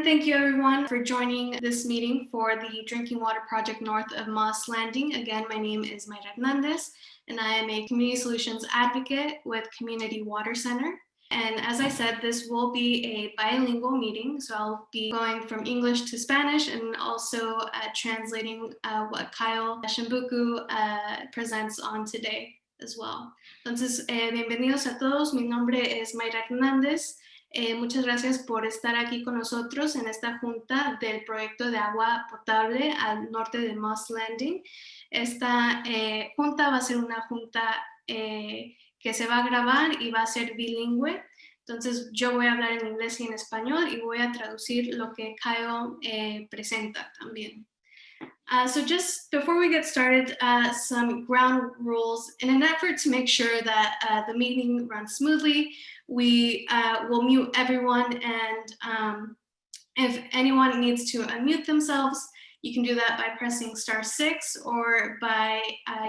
Thank you everyone for joining this meeting for the Drinking Water Project north of Moss Landing. Again, my name is Mayra Hernandez, and I am a Community Solutions Advocate with Community Water Center. And as I said, this will be a bilingual meeting, so I'll be going from English to Spanish and also translating what Kyle Shimbuku presents on today as well. Entonces, bienvenidos a todos. Mi nombre es Mayra Hernández. Muchas gracias por estar aquí con nosotros en esta junta del proyecto de agua potable al norte de Moss Landing. Esta junta va a ser una junta que se va a grabar y va a ser bilingüe. Entonces yo voy a hablar en inglés y en español y voy a traducir lo que Kyle presenta también. So just before we get started, some ground rules. In an effort to make sure that the meeting runs smoothly, we will mute everyone, and if anyone needs to unmute themselves, you can do that by pressing *6 or by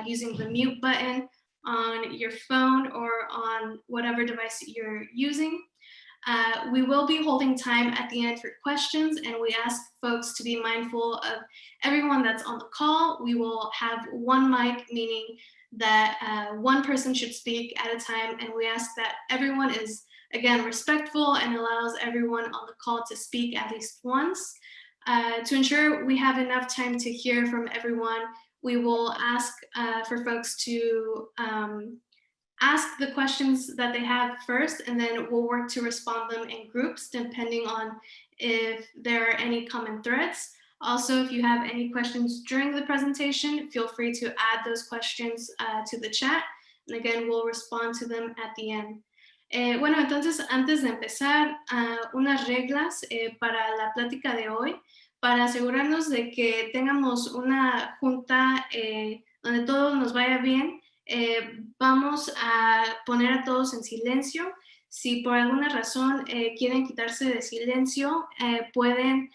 using the mute button on your phone or on whatever device you're using. We will be holding time at the end for questions, and we ask folks to be mindful of everyone that's on the call. We will have one mic, meaning that one person should speak at a time, and we ask that everyone is, again, respectful and allows everyone on the call to speak at least once. To ensure we have enough time to hear from everyone, we will ask for folks to ask the questions that they have first, and then we'll work to respond them in groups depending on if there are any common threads. Also, if you have any questions during the presentation, feel free to add those questions to the chat, and again, we'll respond to them at the end. Bueno, entonces, antes de empezar, unas reglas para la plática de hoy, para asegurarnos de que tengamos una junta donde todo nos vaya bien. Vamos a poner a todos en silencio. Si por alguna razón quieren quitarse de silencio, pueden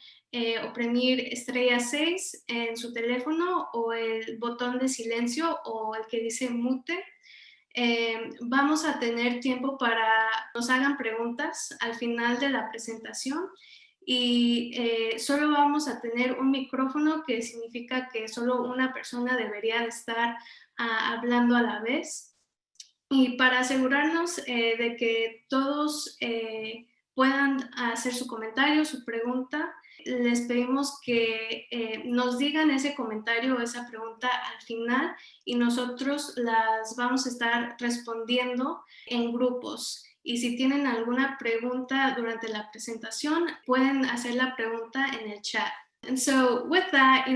oprimir *6 en su teléfono o el botón de silencio o el que dice mute. Vamos a tener tiempo para que nos hagan preguntas al final de la presentación y solo vamos a tener un micrófono, que significa que solo una persona debería de estar hablando a la vez. Y para asegurarnos de que todos puedan hacer su comentario, su pregunta, les pedimos que nos digan ese comentario o esa pregunta al final y nosotros las vamos a estar respondiendo en grupos. Y si tienen alguna pregunta durante la presentación, pueden hacer la pregunta en el chat. And so with that,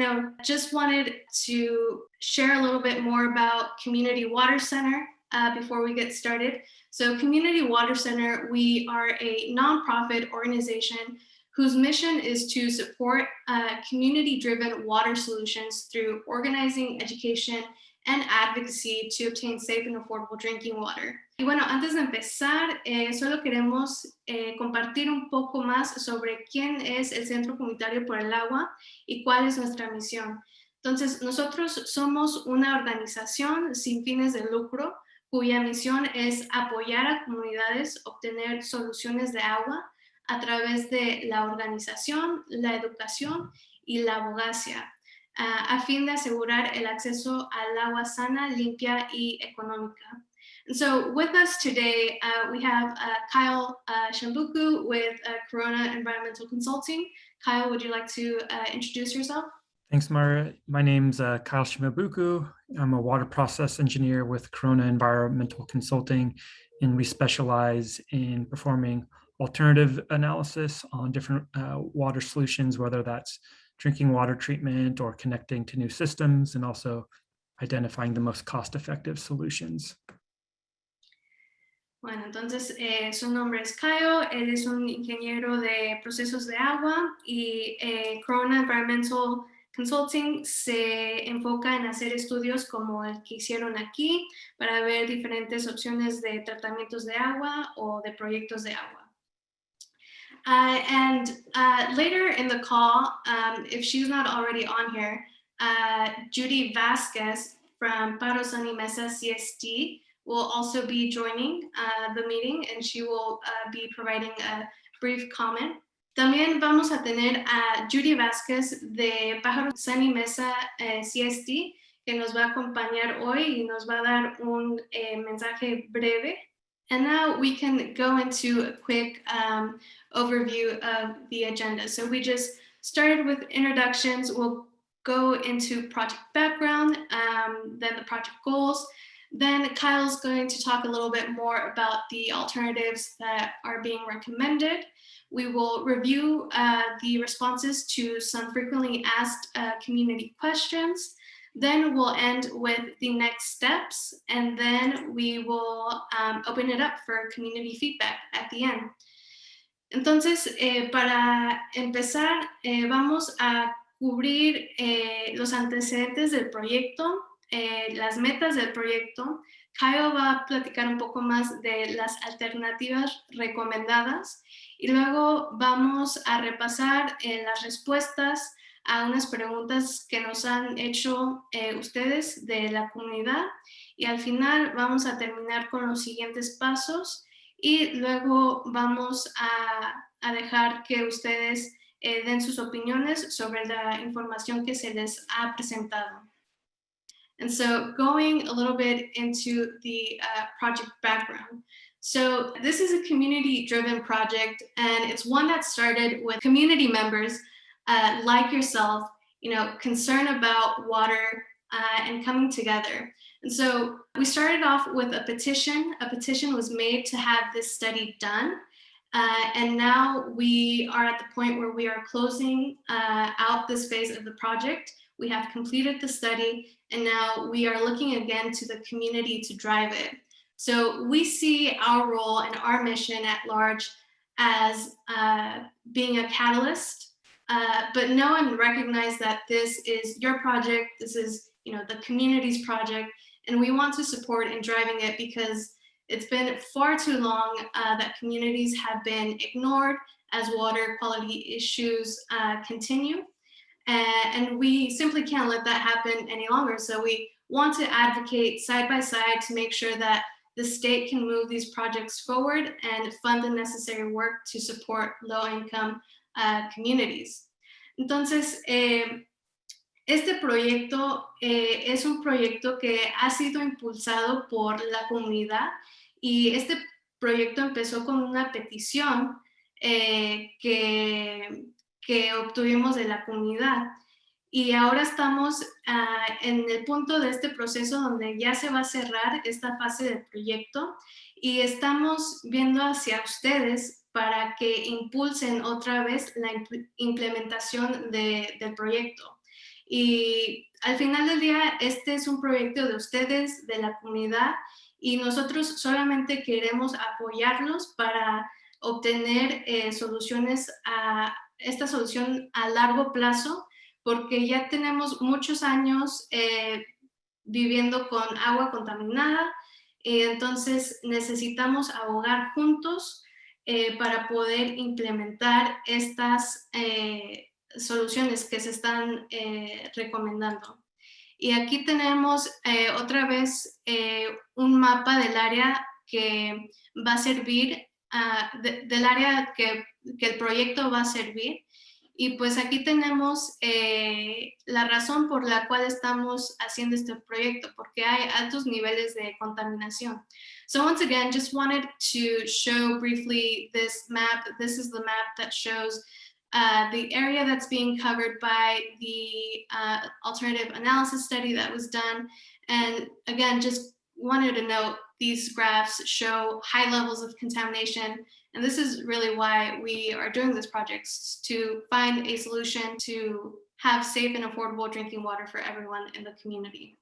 just wanted to share a little bit more about Community Water Center before we get started. So Community Water Center, we are a nonprofit organization whose mission is to support community-driven water solutions through organizing, education, and advocacy to obtain safe and affordable drinking water. Y bueno, antes de empezar, solo queremos compartir un poco más sobre quién es el Centro Comunitario por el Agua y cuál es nuestra misión. Entonces, nosotros somos una organización sin fines de lucro cuya misión es apoyar a comunidades a obtener soluciones de agua a través de la organización, la educación y la abogacía, a fin de asegurar el acceso al agua sana, limpia y económica. And so with us today, we have Kyle Shimbuku with Corona Environmental Consulting. Kyle, would you like to introduce yourself? Thanks, Mara. My name's Kyle Shimabuku. I'm a water process engineer with Corona Environmental Consulting, and we specialize in performing alternative analysis on different water solutions, whether that's drinking water treatment or connecting to new systems, and also identifying the most cost-effective solutions. Bueno, entonces su nombre es Kyle, él es un ingeniero de procesos de agua y Corona Environmental Consulting se enfoca en hacer estudios como el que hicieron aquí para ver diferentes opciones de tratamientos de agua o de proyectos de agua. And later in the call, if she's not already on here, Judy Vasquez from Paro San y Mesa CST will also be joining the meeting, and she will be providing a brief comment. También vamos a tener a Judy Vázquez de Pájaro San y Mesa CST, que nos va a acompañar hoy y nos va a dar un mensaje breve. And now we can go into a quick overview of the agenda. So we just started with introductions. We'll go into project background, then the project goals. Then Kyle's going to talk a little bit more about the alternatives that are being recommended. We will review the responses to some frequently asked community questions. Then we'll end with the next steps, and then we will open it up for community feedback at the end. Entonces, para empezar, vamos a cubrir los antecedentes del proyecto, las metas del proyecto. Kyle va a platicar un poco más de las alternativas recomendadas y luego vamos a repasar las respuestas a unas preguntas que nos han hecho ustedes de la comunidad y al final vamos a terminar con los siguientes pasos y luego vamos a dejar que ustedes den sus opiniones sobre la información que se les ha presentado. And so going a little bit into the project background. So this is a community-driven project, and it's one that started with community members like yourself, concerned about water and coming together. And so we started off with a petition. A petition was made to have this study done. And now we are at the point where we are closing out this phase of the project. We have completed the study, and now we are looking again to the community to drive it. So we see our role and our mission at large as being a catalyst, but know and recognize that this is your project, this is the community's project, and we want to support in driving it because it's been far too long that communities have been ignored as water quality issues continue. And we simply can't let that happen any longer. So we want to advocate side by side to make sure that the state can move these projects forward and fund the necessary work to support low-income communities. Entonces, este proyecto es un proyecto que ha sido impulsado por la comunidad y este proyecto empezó con una petición que obtuvimos de la comunidad. Y ahora estamos en el punto de este proceso donde ya se va a cerrar esta fase del proyecto y estamos viendo hacia ustedes para que impulsen otra vez la implementación del proyecto. Y al final del día, este es un proyecto de ustedes, de la comunidad, y nosotros solamente queremos apoyarlos para obtener soluciones esta solución a largo plazo, porque ya tenemos muchos años viviendo con agua contaminada, entonces necesitamos abogar juntos para poder implementar estas soluciones que se están recomendando. Y aquí tenemos otra vez un mapa del área que va a servir, del área que el proyecto va a servir. Y pues aquí tenemos la razón por la cual estamos haciendo este proyecto, porque hay altos niveles de contaminación. So once again, just wanted to show briefly this map. This is the map that shows the area that's being covered by the alternative analysis study that was done. And again, just wanted to note these graphs show high levels of contamination. And this is really why we are doing this project, to find a solution to have safe and affordable drinking water for everyone in the community.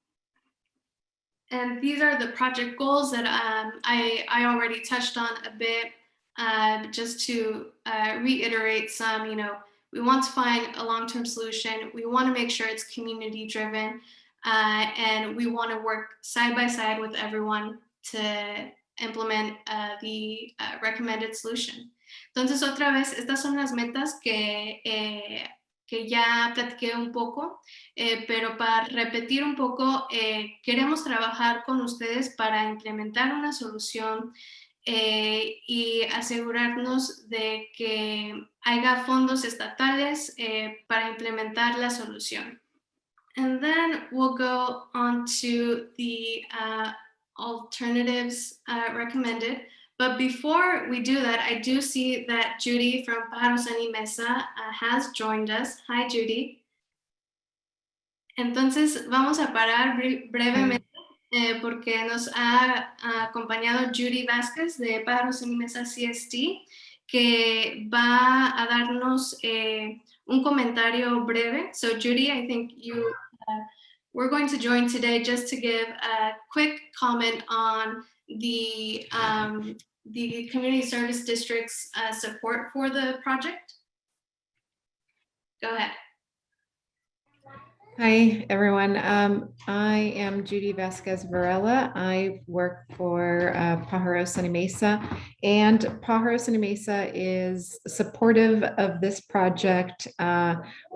And these are the project goals that I already touched on a bit. Just to reiterate some, we want to find a long-term solution. We want to make sure it's community-driven, and we want to work side by side with everyone to implement the recommended solution. Entonces, otra vez, estas son las metas que ya platiqué un poco, pero para repetir un poco, queremos trabajar con ustedes para implementar una solución y asegurarnos de que haya fondos estatales para implementar la solución. And then we'll go on to the alternatives recommended. But before we do that, I do see that Judy from Pájaros en Mesa has joined us. Hi, Judy. Entonces vamos a parar brevemente porque nos ha acompañado Judy Vázquez de Pájaros en Mesa CST, que va a darnos un comentario breve. So Judy, I think we're going to join today just to give a quick comment on the Community Service District's support for the project. Go ahead. Hi, everyone. I am Judy Vasquez Varela. I work for Pájaros en Mesa, and Pájaros en Mesa is supportive of this project.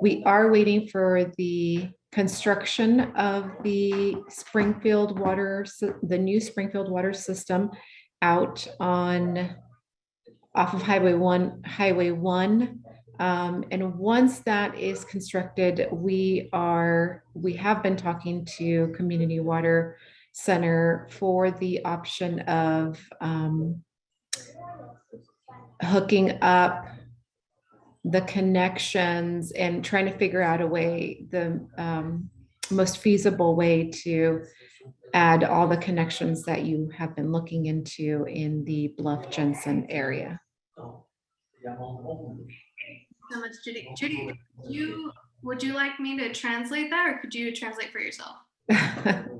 We are waiting for the construction of the Springfield water, the new Springfield water system out off of Highway 1. And once that is constructed, we have been talking to Community Water Center for the option of hooking up the connections and trying to figure out a way, the most feasible way to add all the connections that you have been looking into in the Bluff Jensen area. So much, Judy. Judy, would you like me to translate that, or could you translate for yourself?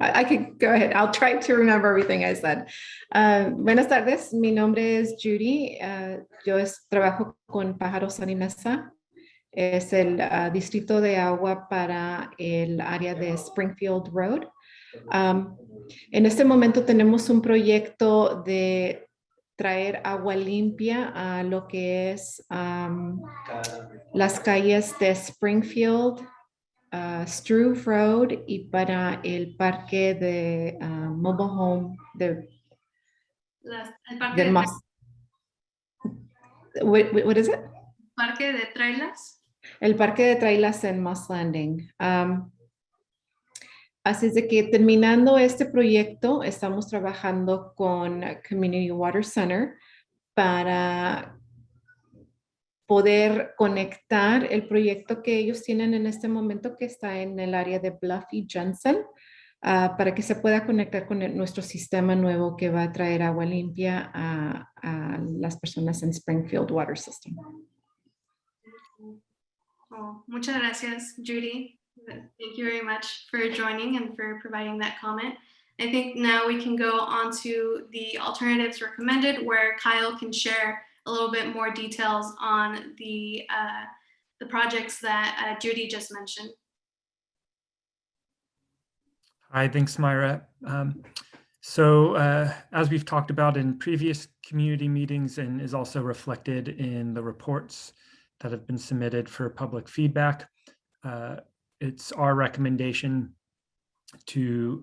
I could go ahead. I'll try to remember everything I said. Buenas tardes, mi nombre es Judy. Yo trabajo con Pájaros en Mesa. Es el distrito de agua para el área de Springfield Road. En este momento tenemos un proyecto de traer agua limpia a lo que es las calles de Springfield, Struve Road y para el parque de Mobile Home El parque what is it? Parque de trailers. El parque de trailers en Moss Landing. Así es de que terminando este proyecto, estamos trabajando con Community Water Center para poder conectar el proyecto que ellos tienen en este momento, que está en el área de Bluff y Jensen, para que se pueda conectar con nuestro sistema nuevo que va a traer agua limpia a las personas en Springfield Water System. Oh, muchas gracias, Judy. Thank you very much for joining and for providing that comment. I think now we can go on to the alternatives recommended, where Kyle can share a little bit more details on the projects that Judy just mentioned. Hi, thanks, Myra. So as we've talked about in previous community meetings and is also reflected in the reports that have been submitted for public feedback, it's our recommendation to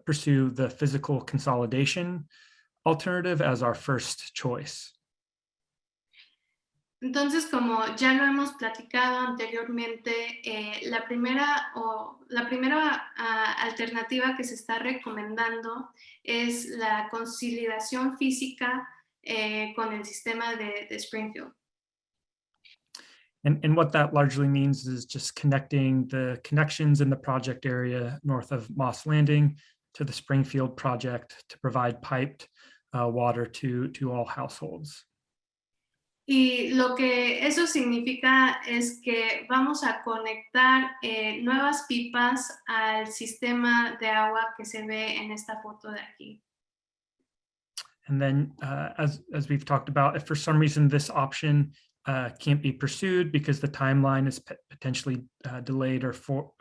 pursue the physical consolidation alternative as our first choice. Entonces, como ya lo hemos platicado anteriormente, la primera alternativa que se está recomendando es la consolidación física con el sistema de Springfield. And what that largely means is just connecting the connections in the project area north of Moss Landing to the Springfield project to provide piped water to all households. Y lo que eso significa es que vamos a conectar nuevas pipas al sistema de agua que se ve en esta foto de aquí. And then as we've talked about, if for some reason this option can't be pursued because the timeline is potentially delayed or for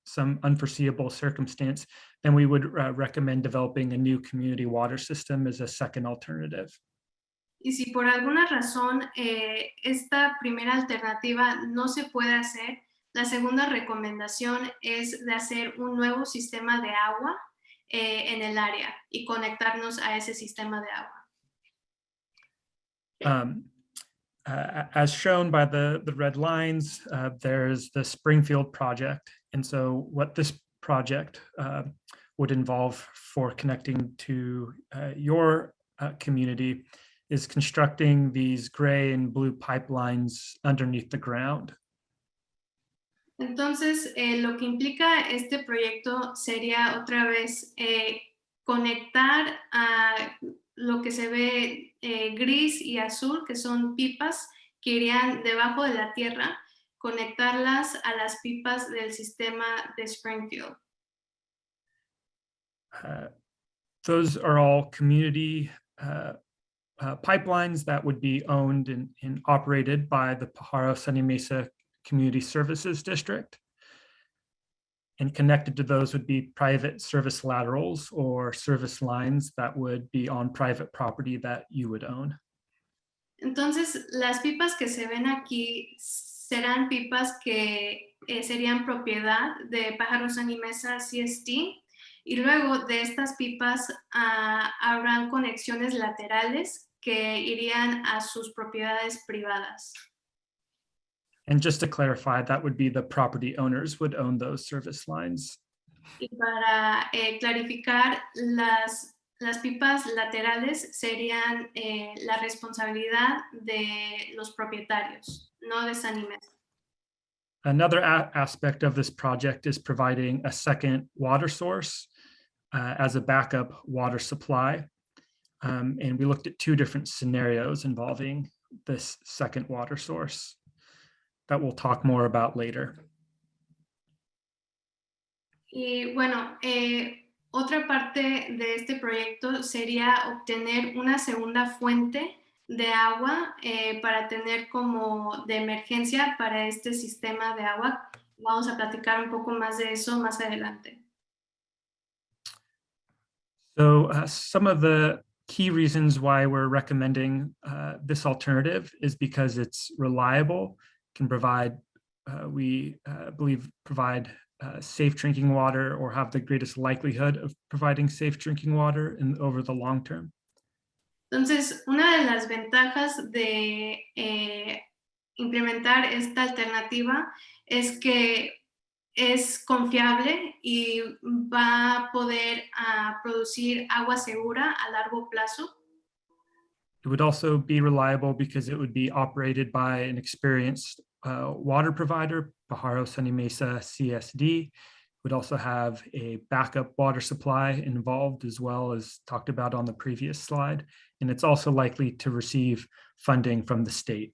some unforeseeable circumstance, then we would recommend developing a new community water system as a second alternative. Y si por alguna razón esta primera alternativa no se puede hacer, la segunda recomendación es de hacer un nuevo sistema de agua en el área y conectarnos a ese sistema de agua. As shown by the red lines, there's the Springfield project. And so what this project would involve for connecting to your community is constructing these gray and blue pipelines underneath the ground. Entonces, lo que implica este proyecto sería otra vez conectar a lo que se ve gris y azul, que son pipas que irían debajo de la tierra, conectarlas a las pipas del sistema de Springfield. Those are all community pipelines that would be owned and operated by the Pajaro Sunny Mesa Community Services District. And connected to those would be private service laterals or service lines that would be on private property that you would own. Entonces, las pipas que se ven aquí serán pipas que serían propiedad de Pájaro Sunny Mesa CST, y luego de estas pipas habrán conexiones laterales que irían a sus propiedades privadas. And just to clarify, that would be the property owners would own those service lines. Y para clarificar, las pipas laterales serían la responsabilidad de los propietarios, no de Sunny Mesa. Another aspect of this project is providing a second water source as a backup water supply. And we looked at two different scenarios involving this second water source that we'll talk more about later. Y bueno, otra parte de este proyecto sería obtener una segunda fuente de agua para tener como de emergencia para este sistema de agua. Vamos a platicar un poco más de eso más adelante. So some of the key reasons why we're recommending this alternative is because it's reliable, can provide, we believe, provide safe drinking water, or have the greatest likelihood of providing safe drinking water over the long term. Entonces, una de las ventajas de implementar esta alternativa es que es confiable y va a poder producir agua segura a largo plazo. It would also be reliable because it would be operated by an experienced water provider, Pajaro Sunny Mesa CSD. Would also have a backup water supply involved, as well as talked about on the previous slide. And it's also likely to receive funding from the state.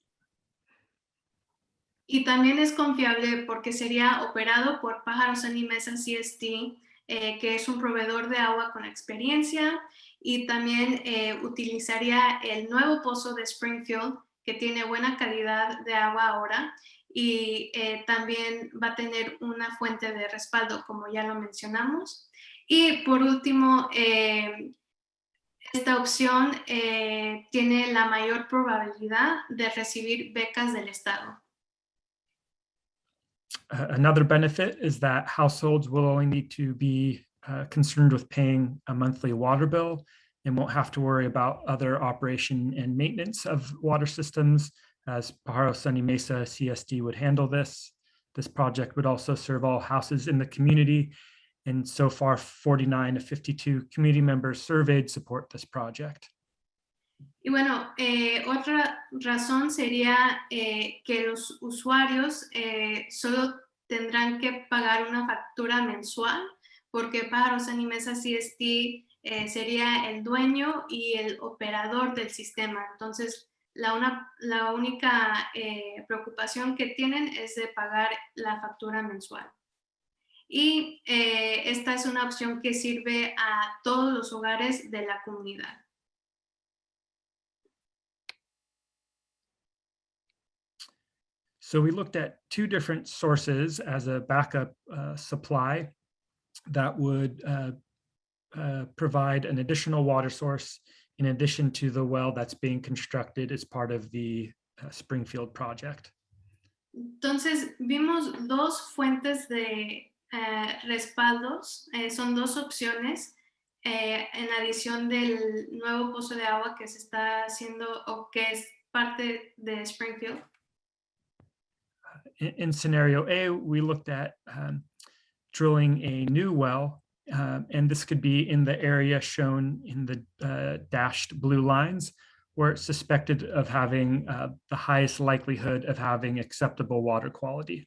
Y también es confiable porque sería operado por Pájaro Sunny Mesa CSD, que es un proveedor de agua con experiencia, y también utilizaría el nuevo pozo de Springfield, que tiene buena calidad de agua ahora, y también va a tener una fuente de respaldo, como ya lo mencionamos. Y por último, esta opción tiene la mayor probabilidad de recibir becas del Estado. Another benefit is that households will only need to be concerned with paying a monthly water bill and won't have to worry about other operation and maintenance of water systems, as Pajaro Sunny Mesa CSD would handle this. This project would also serve all houses in the community, and so far 49 of 52 community members surveyed support this project. Y bueno, otra razón sería que los usuarios solo tendrán que pagar una factura mensual, porque Pájaro Sunny Mesa CST sería el dueño y el operador del sistema. Entonces, la única preocupación que tienen es de pagar la factura mensual. Y esta es una opción que sirve a todos los hogares de la comunidad. So we looked at two different sources as a backup supply that would provide an additional water source in addition to the well that's being constructed as part of the Springfield project. Entonces, vimos dos fuentes de respaldos, son dos opciones en adición del nuevo pozo de agua que se está haciendo o que parte de Springfield. In scenario A, we looked at drilling a new well, and this could be in the area shown in the dashed blue lines, where it's suspected of having the highest likelihood of having acceptable water quality.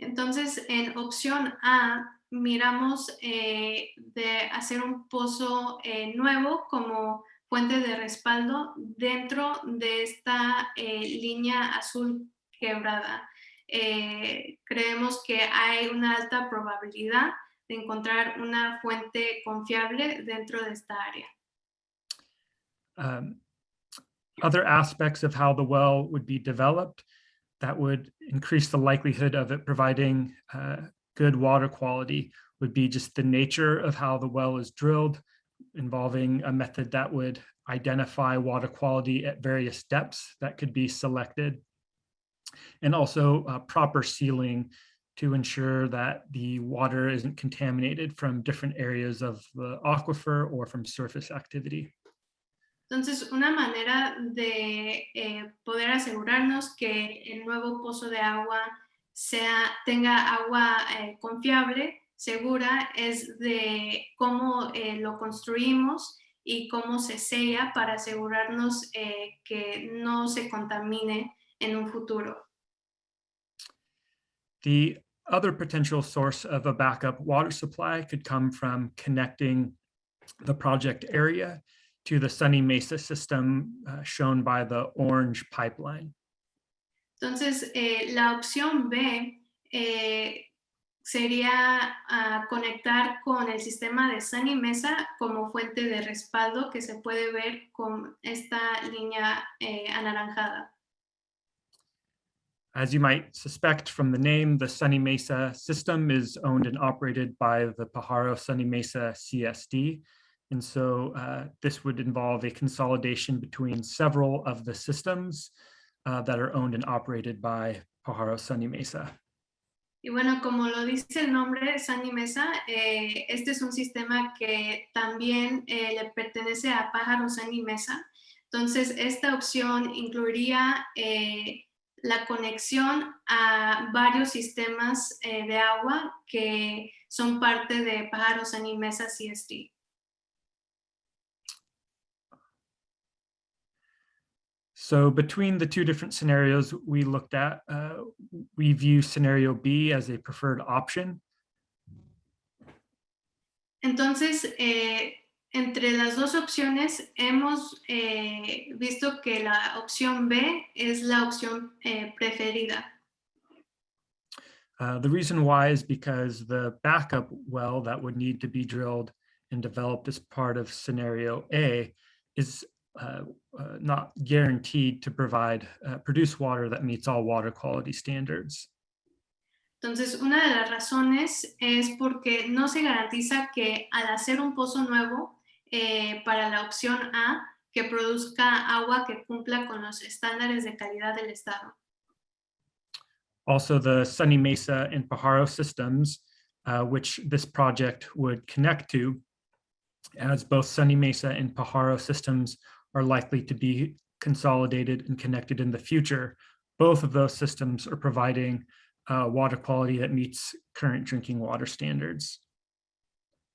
Entonces, en opción A, miramos de hacer un pozo nuevo como fuente de respaldo dentro de esta línea azul quebrada. Creemos que hay una alta probabilidad de encontrar una fuente confiable dentro de esta área. Other aspects of how the well would be developed that would increase the likelihood of it providing good water quality would be just the nature of how the well is drilled, involving a method that would identify water quality at various depths that could be selected, and also proper sealing to ensure that the water isn't contaminated from different areas of the aquifer or from surface activity. Entonces, una manera de poder asegurarnos que el nuevo pozo de agua tenga agua confiable, segura, es de cómo lo construimos y cómo se sella para asegurarnos que no se contamine en un futuro. The other potential source of a backup water supply could come from connecting the project area to the Sunny Mesa system shown by the orange pipeline. Entonces, la opción B sería conectar con el sistema de Sunny Mesa como fuente de respaldo que se puede ver con esta línea anaranjada. As you might suspect from the name, the Sunny Mesa system is owned and operated by the Pajaro Sunny Mesa CSD. And so this would involve a consolidation between several of the systems that are owned and operated by Pajaro Sunny Mesa. Y bueno, como lo dice el nombre, Sunny Mesa, este es un sistema que también le pertenece a Pájaro Sunny Mesa. Entonces, esta opción incluiría la conexión a varios sistemas de agua que son parte de Pájaro Sunny Mesa CSD. So between the two different scenarios we looked at, we view scenario B as a preferred option. Entonces, entre las dos opciones hemos visto que la opción B es la opción preferida. The reason why is because the backup well that would need to be drilled and developed as part of scenario A is not guaranteed to produce water that meets all water quality standards. Entonces, una de las razones es porque no se garantiza que al hacer un pozo nuevo para la opción A, que produzca agua que cumpla con los estándares de calidad del estado. Also, the Sunny Mesa and Pajaro systems, which this project would connect to, as both Sunny Mesa and Pajaro systems are likely to be consolidated and connected in the future. Both of those systems are providing water quality that meets current drinking water standards.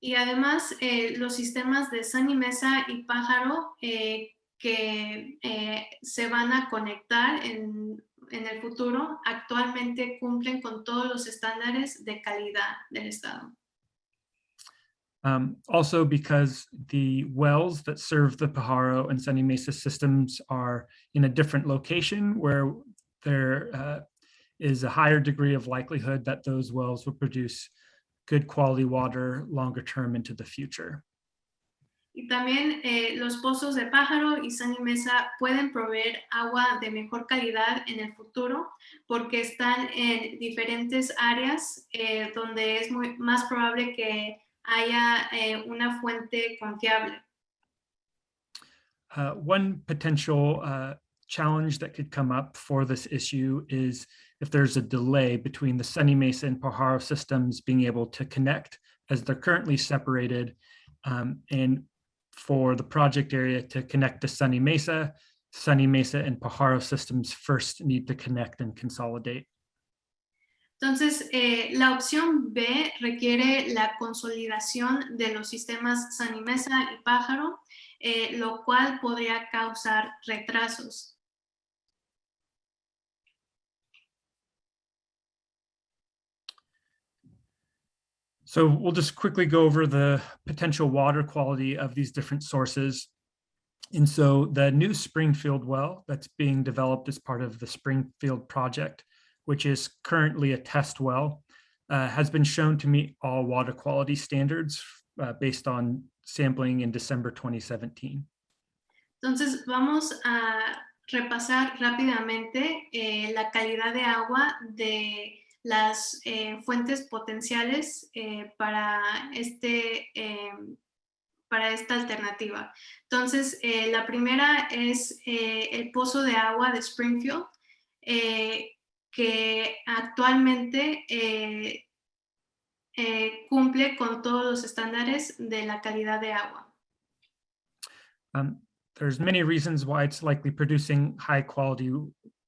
Y además, los sistemas de Sunny Mesa y Pájaro que se van a conectar en el futuro, actualmente cumplen con todos los estándares de calidad del estado. Also, because the wells that serve the Pajaro and Sunny Mesa systems are in a different location where there is a higher degree of likelihood that those wells will produce good quality water longer term into the future. Y también los pozos de Pájaro y Sunny Mesa pueden proveer agua de mejor calidad en el futuro porque están en diferentes áreas donde es más probable que haya una fuente confiable. One potential challenge that could come up for this issue is if there's a delay between the Sunny Mesa and Pajaro systems being able to connect, as they're currently separated, and for the project area to connect to Sunny Mesa, Sunny Mesa and Pajaro systems first need to connect and consolidate. Entonces, la opción B requiere la consolidación de los sistemas San y Mesa y Pájaro, lo cual podría causar retrasos. So we'll just quickly go over the potential water quality of these different sources. And so the new Springfield well that's being developed as part of the Springfield project, which is currently a test well, has been shown to meet all water quality standards based on sampling in December 2017. Entonces, vamos a repasar rápidamente la calidad de agua de las fuentes potenciales para esta alternativa. Entonces, la primera es el pozo de agua de Springfield, que actualmente cumple con todos los estándares de la calidad de agua. There's many reasons why it's likely producing high quality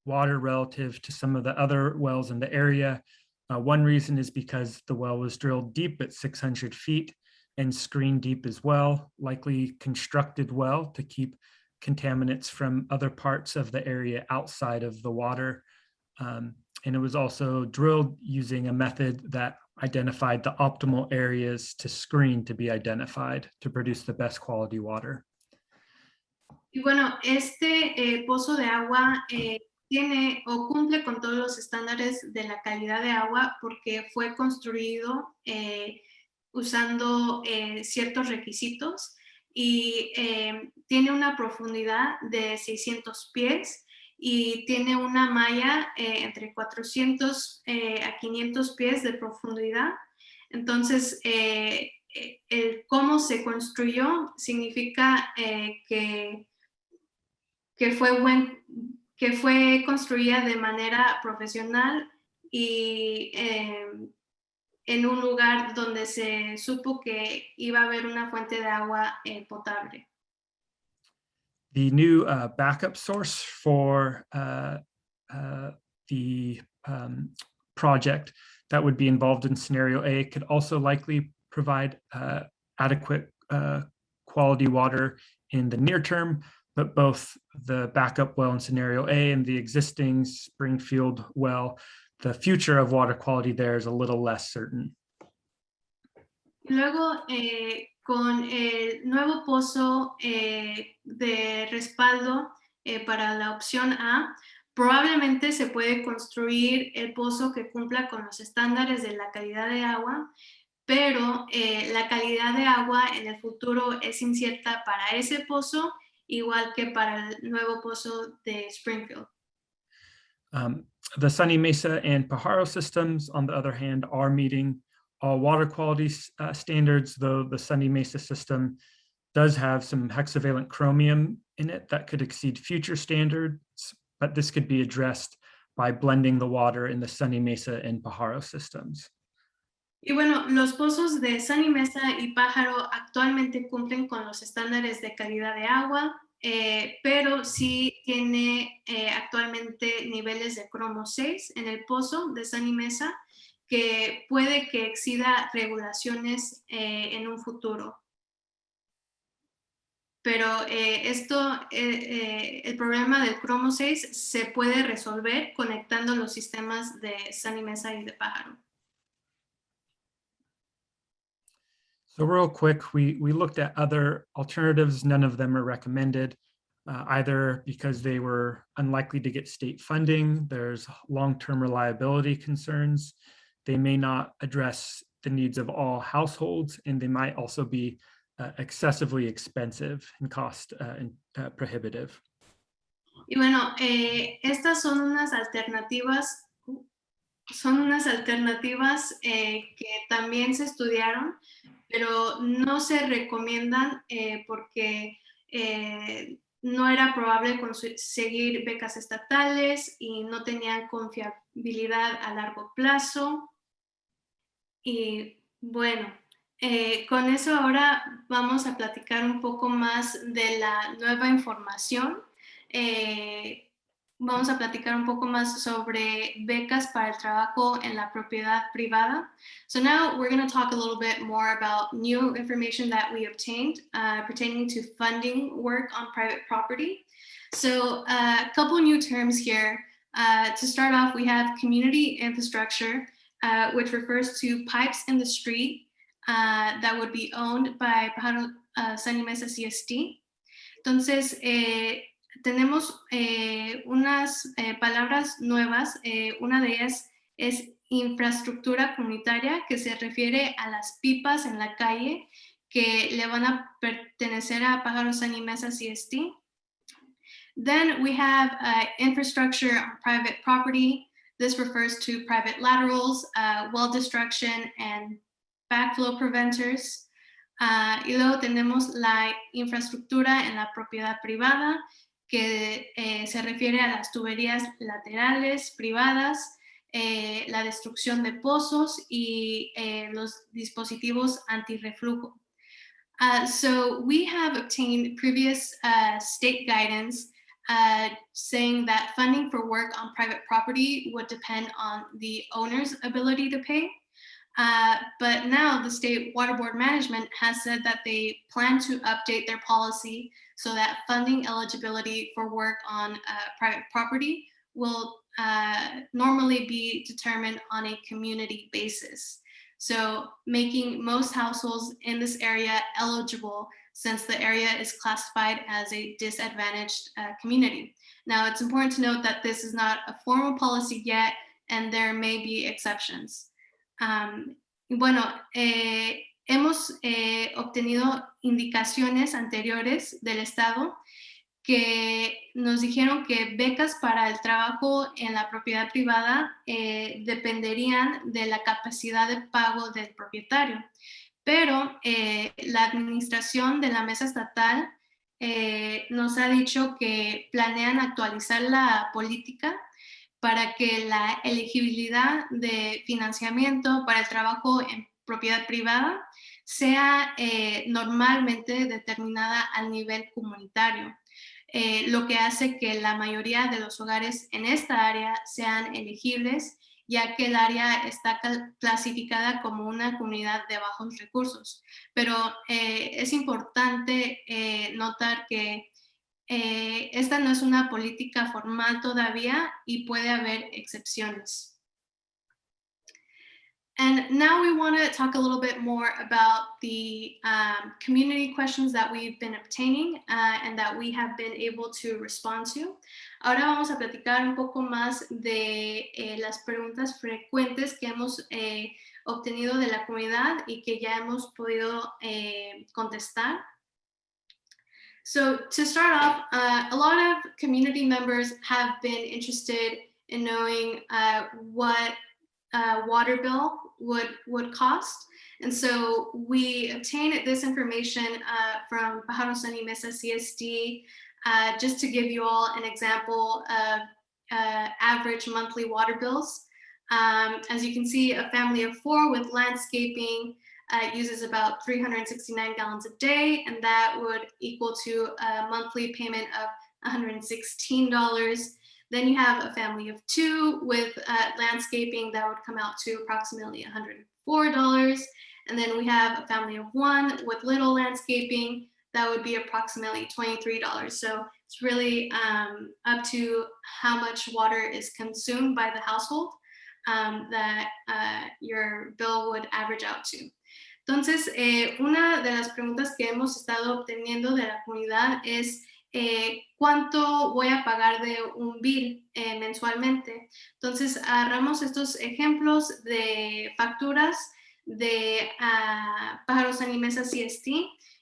water relative to some of the other wells in the area. One reason is because the well was drilled deep at 600 feet and screened deep as well, likely constructed well to keep contaminants from other parts of the area outside of the water. And it was also drilled using a method that identified the optimal areas to screen to be identified to produce the best quality water. Y bueno, este pozo de agua tiene o cumple con todos los estándares de la calidad de agua porque fue construido usando ciertos requisitos y tiene una profundidad de 600 pies y tiene una malla entre 400 a 500 pies de profundidad. Entonces, el cómo se construyó significa que fue construida de manera profesional y en un lugar donde se supo que iba a haber una fuente de agua potable. The new backup source for the project that would be involved in scenario A could also likely provide adequate quality water in the near term, but both the backup well in scenario A and the existing Springfield well, the future of water quality there is a little less certain. Y luego, con el nuevo pozo de respaldo para la opción A, probablemente se puede construir el pozo que cumpla con los estándares de la calidad de agua, pero la calidad de agua en el futuro es incierta para ese pozo, igual que para el nuevo pozo de Springfield. The Sunny Mesa and Pajaro systems, on the other hand, are meeting all water quality standards, though the Sunny Mesa system does have some hexavalent chromium in it that could exceed future standards, but this could be addressed by blending the water in the Sunny Mesa and Pajaro systems. Y bueno, los pozos de Sunny Mesa y Pájaro actualmente cumplen con los estándares de calidad de agua, pero sí tiene actualmente niveles de cromo 6 en el pozo de Sunny Mesa, que puede que exida regulaciones en un futuro. Pero el problema del cromo 6 se puede resolver conectando los sistemas de Sunny Mesa y de Pájaro. So real quick, we looked at other alternatives. None of them are recommended, either because they were unlikely to get state funding. There's long-term reliability concerns. They may not address the needs of all households, and they might also be excessively expensive and cost prohibitive. Y bueno, estas son unas alternativas que también se estudiaron, pero no se recomiendan porque no era probable conseguir becas estatales y no tenían confiabilidad a largo plazo. Y bueno, con eso ahora vamos a platicar un poco más de la nueva información vamos a platicar un poco más sobre becas para el trabajo en la propiedad privada. So now we're going to talk a little bit more about new information that we obtained pertaining to funding work on private property. So a couple new terms here. To start off, we have community infrastructure, which refers to pipes in the street that would be owned by Pájaro San y Mesa CST. Entonces, tenemos unas palabras nuevas. Una de ellas es infraestructura comunitaria, que se refiere a las pipas en la calle que le van a pertenecer a Pájaro San y Mesa CST. Then we have infrastructure on private property. This refers to private laterals, well destruction, and backflow preventers. Y luego tenemos la infraestructura en la propiedad privada, que se refiere a las tuberías laterales privadas, la destrucción de pozos y los dispositivos antirreflujo. So we have obtained previous state guidance saying that funding for work on private property would depend on the owner's ability to pay. But now the state water board management has said that they plan to update their policy so that funding eligibility for work on private property will normally be determined on a community basis. So making most households in this area eligible, since the area is classified as a disadvantaged community. Now, it's important to note that this is not a formal policy yet, and there may be exceptions. Bueno, hemos obtenido indicaciones anteriores del Estado que nos dijeron que becas para el trabajo en la propiedad privada dependerían de la capacidad de pago del propietario. Pero la administración de la mesa estatal nos ha dicho que planean actualizar la política para que la elegibilidad de financiamiento para el trabajo en propiedad privada sea normalmente determinada al nivel comunitario. Lo que hace que la mayoría de los hogares en esta área sean elegibles, ya que el área está clasificada como una comunidad de bajos recursos. Pero es importante notar que esta no es una política formal todavía y puede haber excepciones. And now we want to talk a little bit more about the community questions that we've been obtaining and that we have been able to respond to. Ahora vamos a platicar un poco más de las preguntas frecuentes que hemos obtenido de la comunidad y que ya hemos podido contestar. So to start off, a lot of community members have been interested in knowing what water bill would cost. And so we obtained this information from Pájaro San y Mesa CSD just to give you all an example of average monthly water bills. As you can see, a family of 4 with landscaping uses about 369 gallons a day, and that would equal to a monthly payment of $116. Then you have a family of 2 with landscaping that would come out to approximately $104. And then we have a family of 1 with little landscaping that would be approximately $23. So it's really up to how much water is consumed by the household that your bill would average out to. Entonces, una de las preguntas que hemos estado obteniendo de la comunidad es ¿cuánto voy a pagar de un bill mensualmente? Entonces, agarramos estos ejemplos de facturas de Pájaro San y Mesa CST.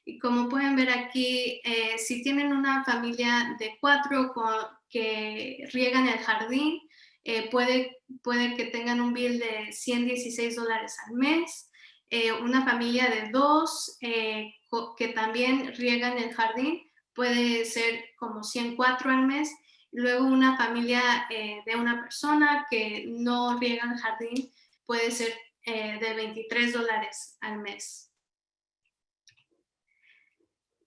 Y como pueden ver aquí, si tienen una familia de 4 que riegan el jardín, puede que tengan un bill de $116 al mes. Una familia de 2 que también riegan el jardín puede ser como $104 al mes. Luego una familia de una persona que no riega el jardín puede ser de $23 al mes.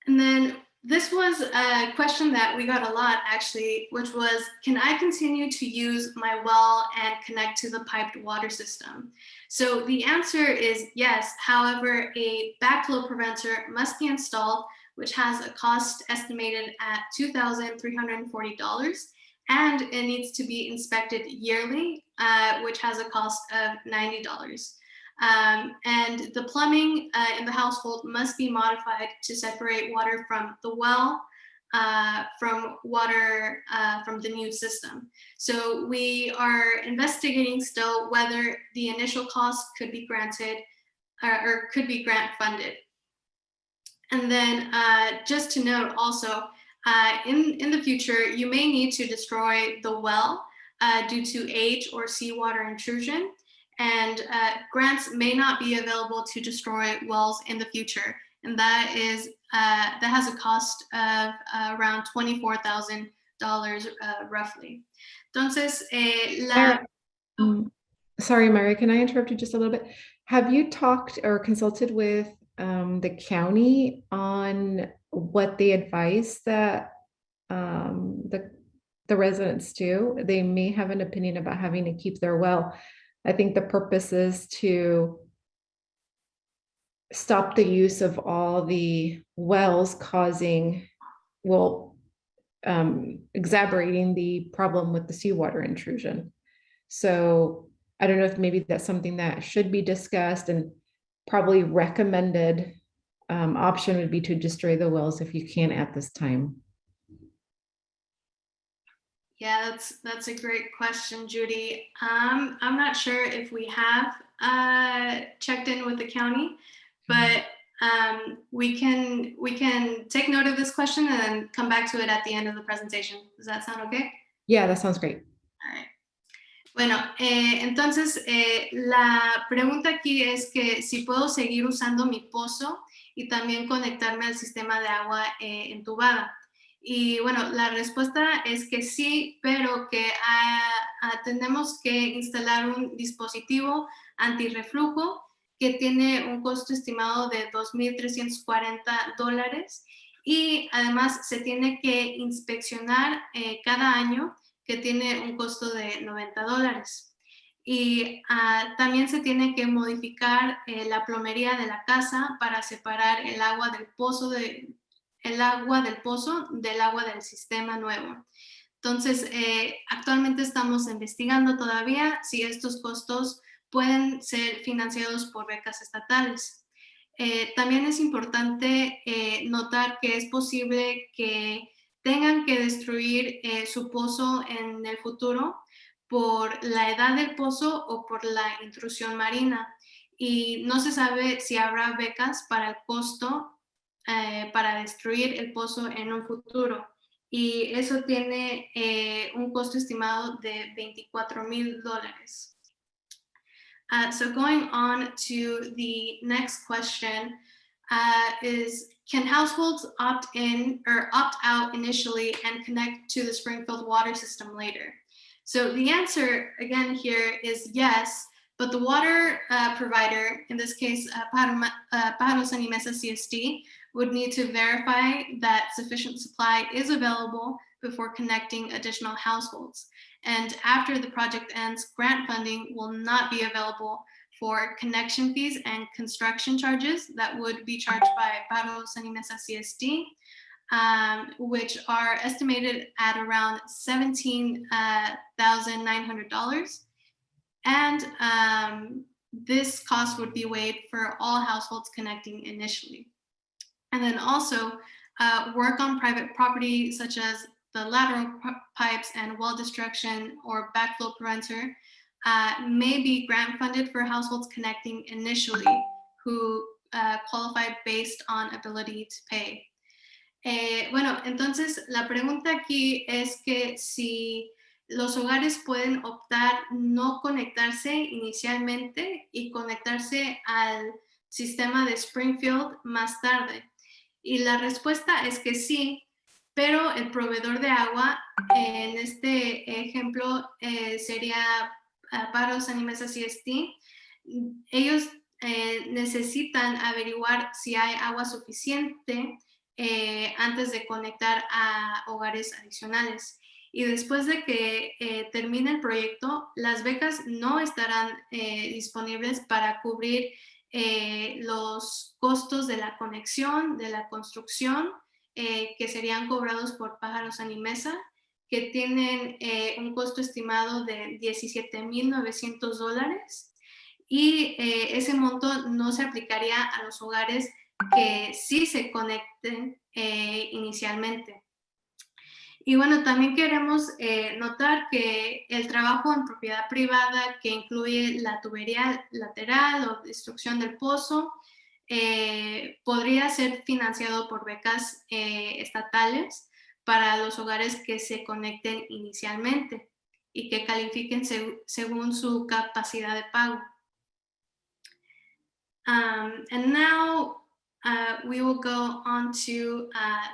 And then This was a question that we got a lot, actually, which was, can I continue to use my well and connect to the piped water system? So the answer is yes. However, a backflow preventer must be installed, which has a cost estimated at $2,340, and it needs to be inspected yearly, which has a cost of $90. And the plumbing in the household must be modified to separate water from the well from water from the new system. So we are investigating still whether the initial cost could be granted or could be grant funded. And then just to note also, in the future, you may need to destroy the well due to age or seawater intrusion. And grants may not be available to destroy wells in the future. And that has a cost of around $24,000 roughly. Entonces, sorry, Mary, can I interrupt you just a little bit? Have you talked or consulted with the county on what they advise that the residents do? They may have an opinion about having to keep their well. I think the purpose is to stop the use of all the wells causing, exacerbating the problem with the seawater intrusion. So I don't know if maybe that's something that should be discussed, and probably recommended option would be to destroy the wells if you can at this time. Yeah, that's a great question, Judy. I'm not sure if we have checked in with the county, but we can take note of this question and then come back to it at the end of the presentation. Does that sound okay? Yeah, that sounds great. All right. Bueno, entonces la pregunta aquí es que si puedo seguir usando mi pozo y también conectarme al sistema de agua entubada. Y bueno, la respuesta es que sí, pero que tenemos que instalar un dispositivo antirreflujo que tiene un costo estimado de $2,340 y además se tiene que inspeccionar cada año, que tiene un costo de $90. Y también se tiene que modificar la plomería de la casa para separar el agua del pozo del agua del sistema nuevo. Entonces, actualmente estamos investigando todavía si estos costos pueden ser financiados por becas estatales. También es importante notar que es posible que tengan que destruir su pozo en el futuro por la edad del pozo o por la intrusión marina. Y no se sabe si habrá becas para el costo para destruir el pozo en un futuro. Y eso tiene un costo estimado de $24,000. So going on to the next question is, can households opt in or opt out initially and connect to the Springfield water system later? So the answer again here is yes, but the water provider, in this case, Pájaros San y Mesa CSD, would need to verify that sufficient supply is available before connecting additional households. And after the project ends, grant funding will not be available for connection fees and construction charges that would be charged by Pájaros San y Mesa CSD, which are estimated at around $17,900. And this cost would be waived for all households connecting initially. And then also work on private property, such as the lateral pipes and well destruction or backflow preventer, may be grant funded for households connecting initially who qualify based on ability to pay. Bueno, entonces la pregunta aquí es que si los hogares pueden optar no conectarse inicialmente y conectarse al sistema de Springfield más tarde. Y la respuesta es que sí, pero el proveedor de agua, en este ejemplo sería Pájaros San y Mesa CSD, ellos necesitan averiguar si hay agua suficiente antes de conectar a hogares adicionales. Y después de que termine el proyecto, las becas no estarán disponibles para cubrir los costos de la conexión, de la construcción, que serían cobrados por Pájaros Animesa, que tienen un costo estimado de $17,900. Y ese monto no se aplicaría a los hogares que sí se conecten inicialmente. Y bueno, también queremos notar que el trabajo en propiedad privada, que incluye la tubería lateral o destrucción del pozo, podría ser financiado por becas estatales para los hogares que se conecten inicialmente y que califiquen según su capacidad de pago. And now we will go on to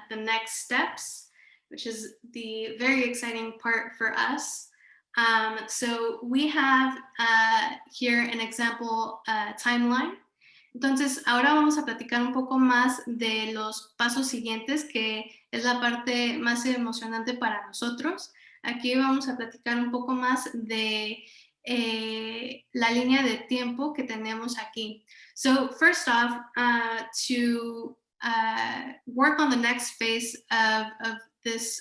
the next steps, which is the very exciting part for us. So we have here an example timeline. Entonces, ahora vamos a platicar un poco más de los pasos siguientes, que es la parte más emocionante para nosotros. Aquí vamos a platicar un poco más de la línea de tiempo que tenemos aquí. So first off, to work on the next phase of this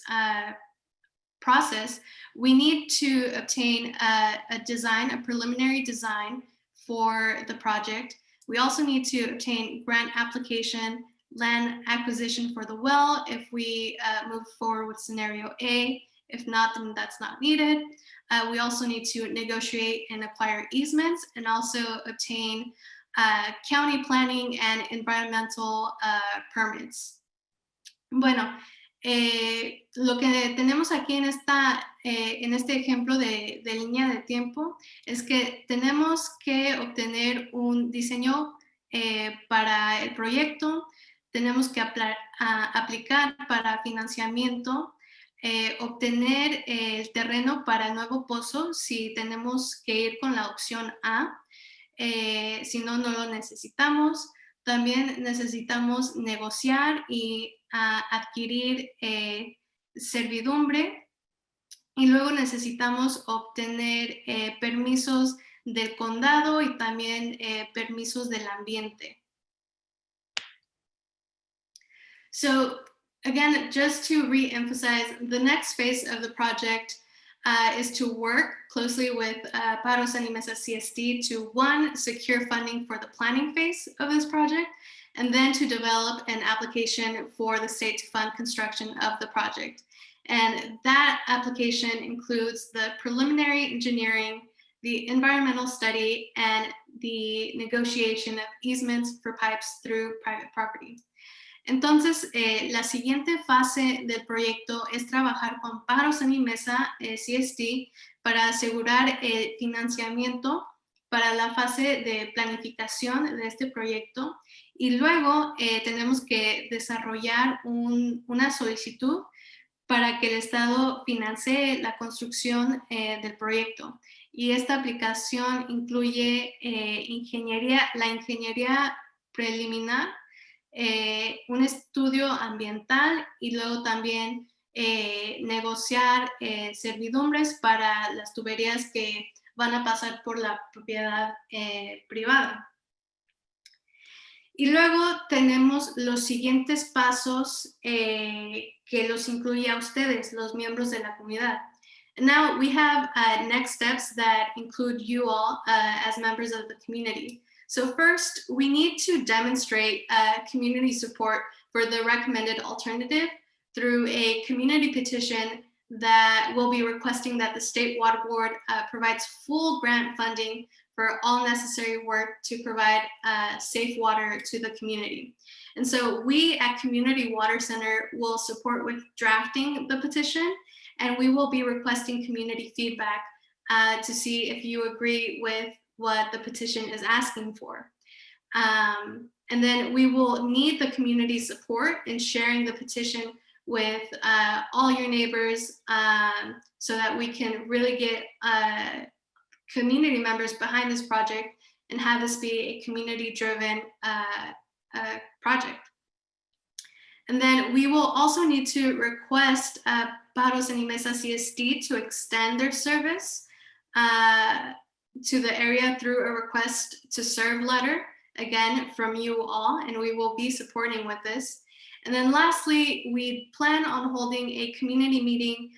process, we need to obtain a design, a preliminary design for the project. We also need to obtain grant application, land acquisition for the well if we move forward with scenario A. If not, then that's not needed. We also need to negotiate and acquire easements and also obtain county planning and environmental permits. Bueno, lo que tenemos aquí en este ejemplo de línea de tiempo es que tenemos que obtener un diseño para el proyecto, tenemos que aplicar para financiamiento, obtener el terreno para el nuevo pozo si tenemos que ir con la opción A, si no, no lo necesitamos. También necesitamos negociar y adquirir servidumbre, y luego necesitamos obtener permisos del condado y también permisos del ambiente. So again, just to re-emphasize, the next phase of the project is to work closely with Pájaros Animesa CSD to, one, secure funding for the planning phase of this project, and then to develop an application for the state to fund construction of the project. And that application includes the preliminary engineering, the environmental study, and the negotiation of easements for pipes through private property. Entonces, la siguiente fase del proyecto es trabajar con Pájaros Animesa CSD para asegurar el financiamiento para la fase de planificación de este proyecto, y luego tenemos que desarrollar una solicitud para que el Estado financie la construcción del proyecto. Y esta aplicación incluye la ingeniería preliminar, un estudio ambiental y luego también negociar servidumbres para las tuberías que van a pasar por la propiedad privada. Y luego tenemos los siguientes pasos que los incluye a ustedes, los miembros de la comunidad. And now we have next steps that include you all as members of the community. So first, we need to demonstrate community support for the recommended alternative through a community petition that will be requesting that the State Water Board provides full grant funding for all necessary work to provide safe water to the community. And so we at Community Water Center will support with drafting the petition, and we will be requesting community feedback to see if you agree with what the petition is asking for. And then we will need the community support in sharing the petition with all your neighbors so that we can really get community members behind this project and have this be a community-driven project. And then we will also need to request Pájaros en Mesa CSD to extend their service to the area through a request to serve letter, again, from you all, and we will be supporting with this. And then lastly, we plan on holding a community meeting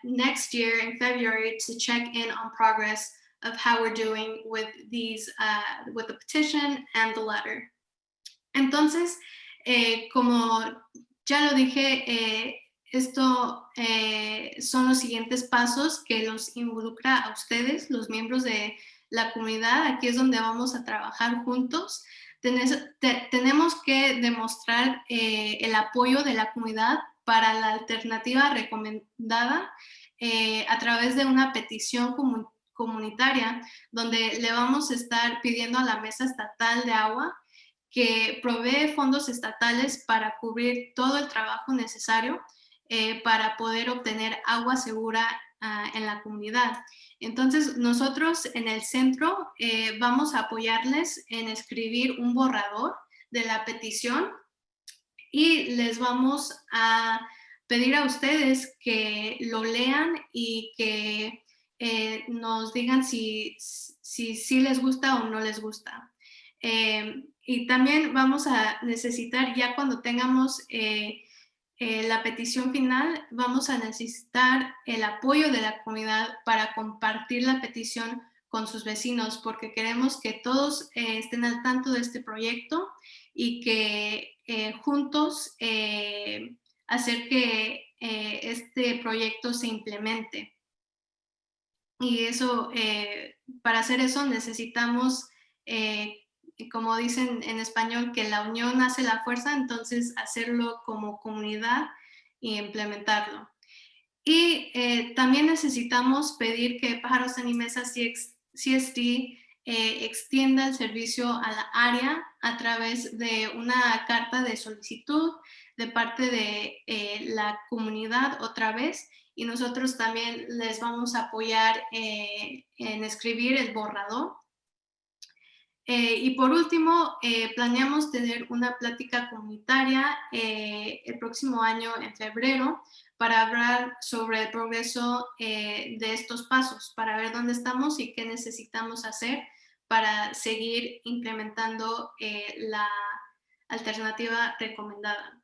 next year in February to check in on progress of how we're doing with these, with the petition and the letter. Entonces, como ya lo dije, esto son los siguientes pasos que los involucra a ustedes, los miembros de la comunidad. Aquí es donde vamos a trabajar juntos. Tenemos que demostrar el apoyo de la comunidad para la alternativa recomendada a través de una petición comunitaria, donde le vamos a estar pidiendo a la Mesa Estatal de Agua que provee fondos estatales para cubrir todo el trabajo necesario para poder obtener agua segura en la comunidad. Entonces, nosotros en el centro vamos a apoyarles en escribir un borrador de la petición y les vamos a pedir a ustedes que lo lean y que nos digan si les gusta o no les gusta. Y también vamos a necesitar, ya cuando tengamos la petición final, vamos a necesitar el apoyo de la comunidad para compartir la petición con sus vecinos, porque queremos que todos estén al tanto de este proyecto y que juntos hacer que este proyecto se implemente. Y eso, para hacer eso necesitamos, como dicen en español, que la unión hace la fuerza, entonces hacerlo como comunidad y implementarlo. Y también necesitamos pedir que Pájaros en Mesa CSD extienda el servicio a la área a través de una carta de solicitud de parte de la comunidad otra vez, y nosotros también les vamos a apoyar en escribir el borrador. Y por último, planeamos tener una plática comunitaria el próximo año en febrero para hablar sobre el progreso de estos pasos, para ver dónde estamos y qué necesitamos hacer para seguir implementando la alternativa recomendada.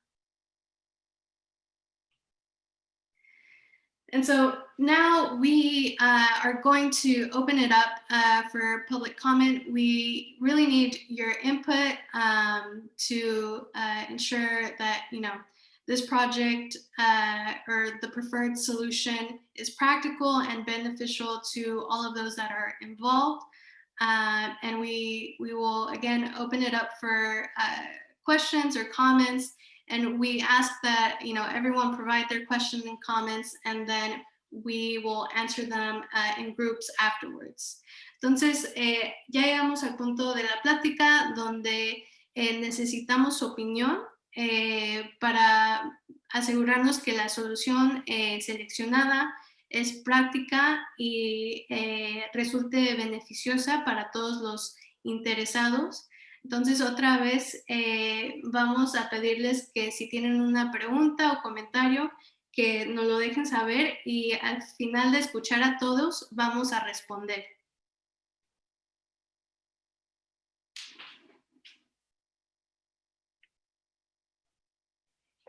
And so now we are going to open it up for public comment. We really need your input to ensure that, you know, this project or the preferred solution is practical and beneficial to all of those that are involved. And we will again open it up for questions or comments. And we ask that, you know, everyone provide their questions and comments, and then we will answer them in groups afterwards. Entonces, ya llegamos al punto de la plática donde necesitamos su opinión para asegurarnos que la solución seleccionada es práctica y resulte beneficiosa para todos los interesados. Entonces, otra vez vamos a pedirles que si tienen una pregunta o comentario, que nos lo dejen saber y al final de escuchar a todos, vamos a responder.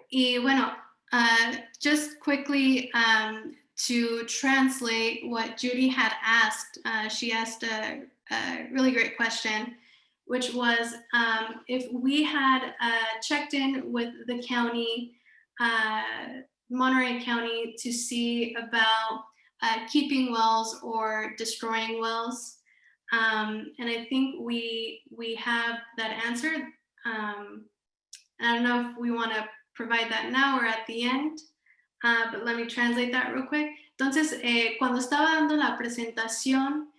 Y bueno, just quickly to translate what Judy had asked, she asked a really great question, which was if we had checked in with the county, Monterey County, to see about keeping wells or destroying wells. And I think we have that answer. I don't know if we want to provide that now or at the end, but let me translate that real quick. Entonces, cuando estaba dando la presentación,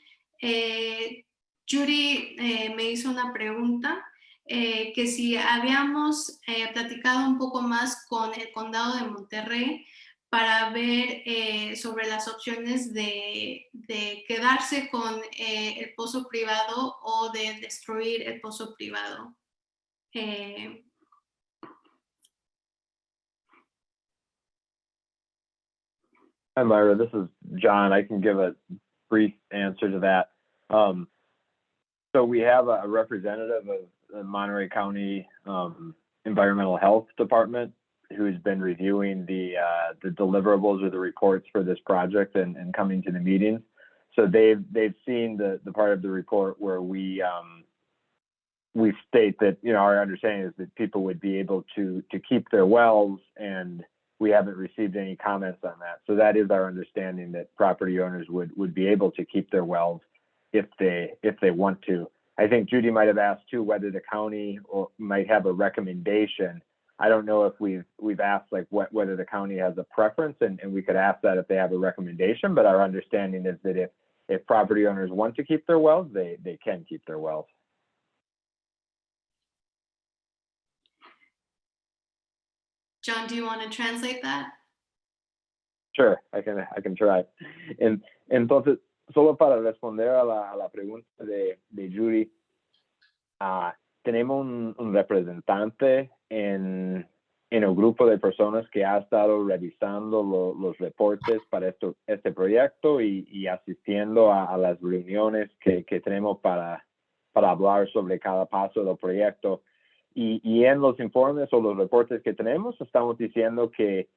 Judy me hizo una pregunta que si habíamos platicado un poco más con el condado de Monterrey para ver sobre las opciones de quedarse con el pozo privado o de destruir el pozo privado. Hi, Myra. This is John. I can give a brief answer to that. So we have a representative of the Monterey County Environmental Health Department who's been reviewing the deliverables or the reports for this project and coming to the meetings. So they've seen the part of the report where we state that, you know, our understanding is that people would be able to keep their wells, and we haven't received any comments on that. So that is our understanding, that property owners would be able to keep their wells if they want to. I think Judy might have asked too whether the county might have a recommendation. I don't know if we've asked like whether the county has a preference, and we could ask that if they have a recommendation, but our understanding is that if property owners want to keep their wells, they can keep their wells. John, do you want to translate that? Sure, I can try. Entonces, solo para responder a la pregunta de Judy, tenemos un representante en el grupo de personas que ha estado revisando los reportes para este proyecto y asistiendo a las reuniones que tenemos para hablar sobre cada paso del proyecto. Y en los informes o los reportes que tenemos, estamos diciendo que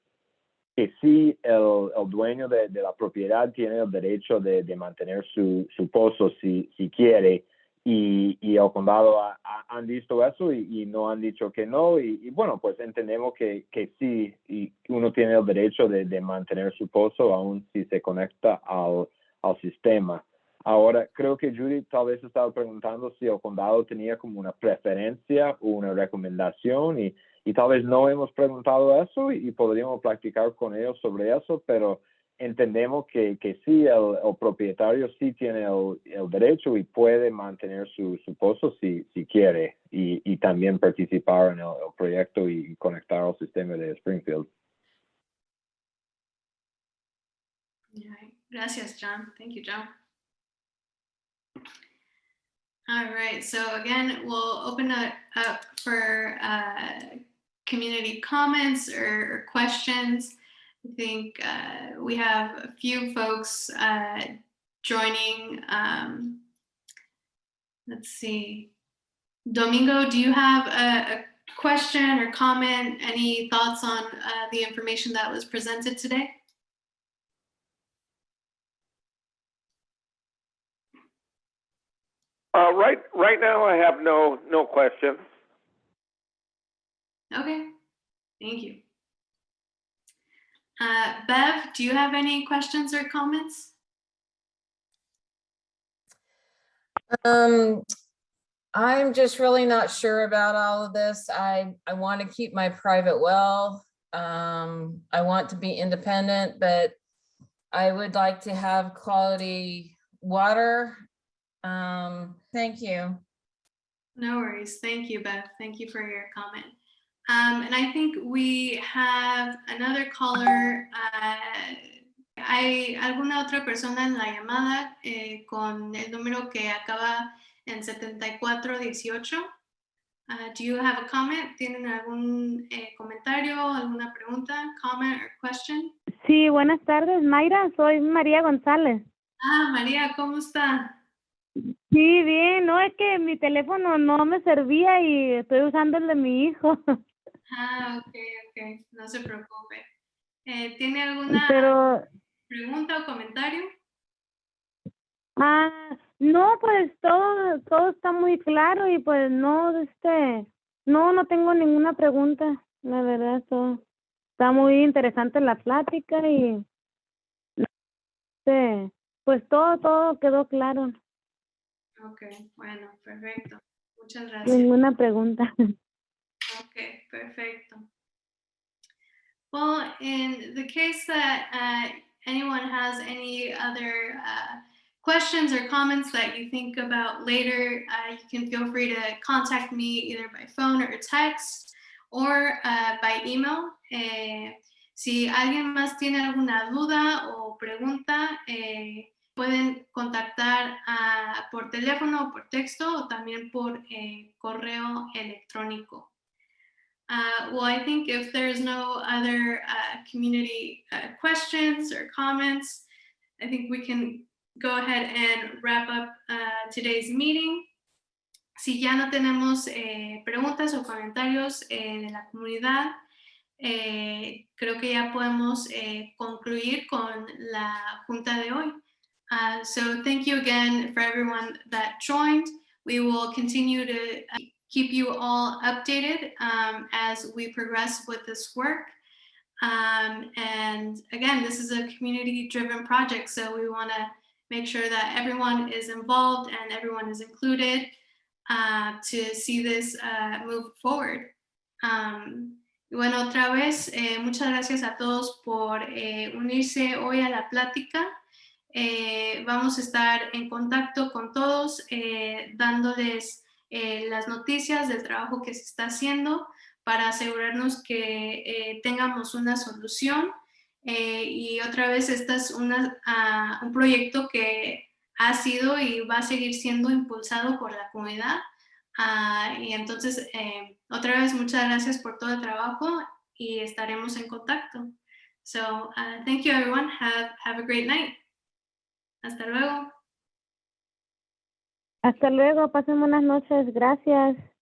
sí, el dueño de la propiedad tiene el derecho de mantener su pozo si quiere, y el condado han visto eso y no han dicho que no, y bueno, pues entendemos que sí, y uno tiene el derecho de mantener su pozo aún si se conecta al sistema. Ahora, creo que Judy tal vez estaba preguntando si el condado tenía como una preferencia o una recomendación, y tal vez no hemos preguntado eso y podríamos practicar con ellos sobre eso, pero entendemos que sí, el propietario sí tiene el derecho y puede mantener su pozo si quiere, y también participar en el proyecto y conectar al sistema de Springfield. Gracias, John. Thank you, John. All right, so again, we'll open it up for community comments or questions. I think we have a few folks joining. Let's see. Domingo, do you have a question or comment? Any thoughts on the information that was presented today? Right now, I have no questions. Okay, thank you. Bev, do you have any questions or comments? I'm just really not sure about all of this. I want to keep my private well. I want to be independent, but I would like to have quality water. Thank you. No worries. Thank you, Beth. Thank you for your comment. And I think we have another caller. ¿Hay alguna otra persona en la llamada con el número que acaba en 7418? Do you have a comment? ¿Tienen algún comentario, alguna pregunta, comment or question? Sí, buenas tardes, Mayra. Soy María González. María, ¿cómo está? Sí, bien. No, es que mi teléfono no me servía y estoy usando el de mi hijo. Ok. No se preocupe. ¿Tiene alguna pregunta o comentario? No, pues todo está muy claro y pues no tengo ninguna pregunta. La verdad, todo está muy interesante la plática y pues todo quedó claro. Ok, bueno, perfecto. Muchas gracias. Ninguna pregunta. Okay, perfecto. Well, in the case that anyone has any other questions or comments that you think about later, you can feel free to contact me either by phone or text or by email. Si alguien más tiene alguna duda o pregunta, pueden contactar por teléfono o por texto o también por correo electrónico. Well, I think if there's no other community questions or comments, I think we can go ahead and wrap up today's meeting. Si ya no tenemos preguntas o comentarios de la comunidad, creo que ya podemos concluir con la junta de hoy. So thank you again for everyone that joined. We will continue to keep you all updated as we progress with this work. And again, this is a community-driven project, so we want to make sure that everyone is involved and everyone is included to see this move forward. Y bueno, otra vez, muchas gracias a todos por unirse hoy a la plática. Vamos a estar en contacto con todos, dándoles las noticias del trabajo que se está haciendo para asegurarnos que tengamos una solución. Y otra vez, este es un proyecto que ha sido y va a seguir siendo impulsado por la comunidad. Y entonces, otra vez, muchas gracias por todo el trabajo y estaremos en contacto. So, thank you everyone. Have a great night. Hasta luego. Hasta luego, pasen buenas noches, gracias.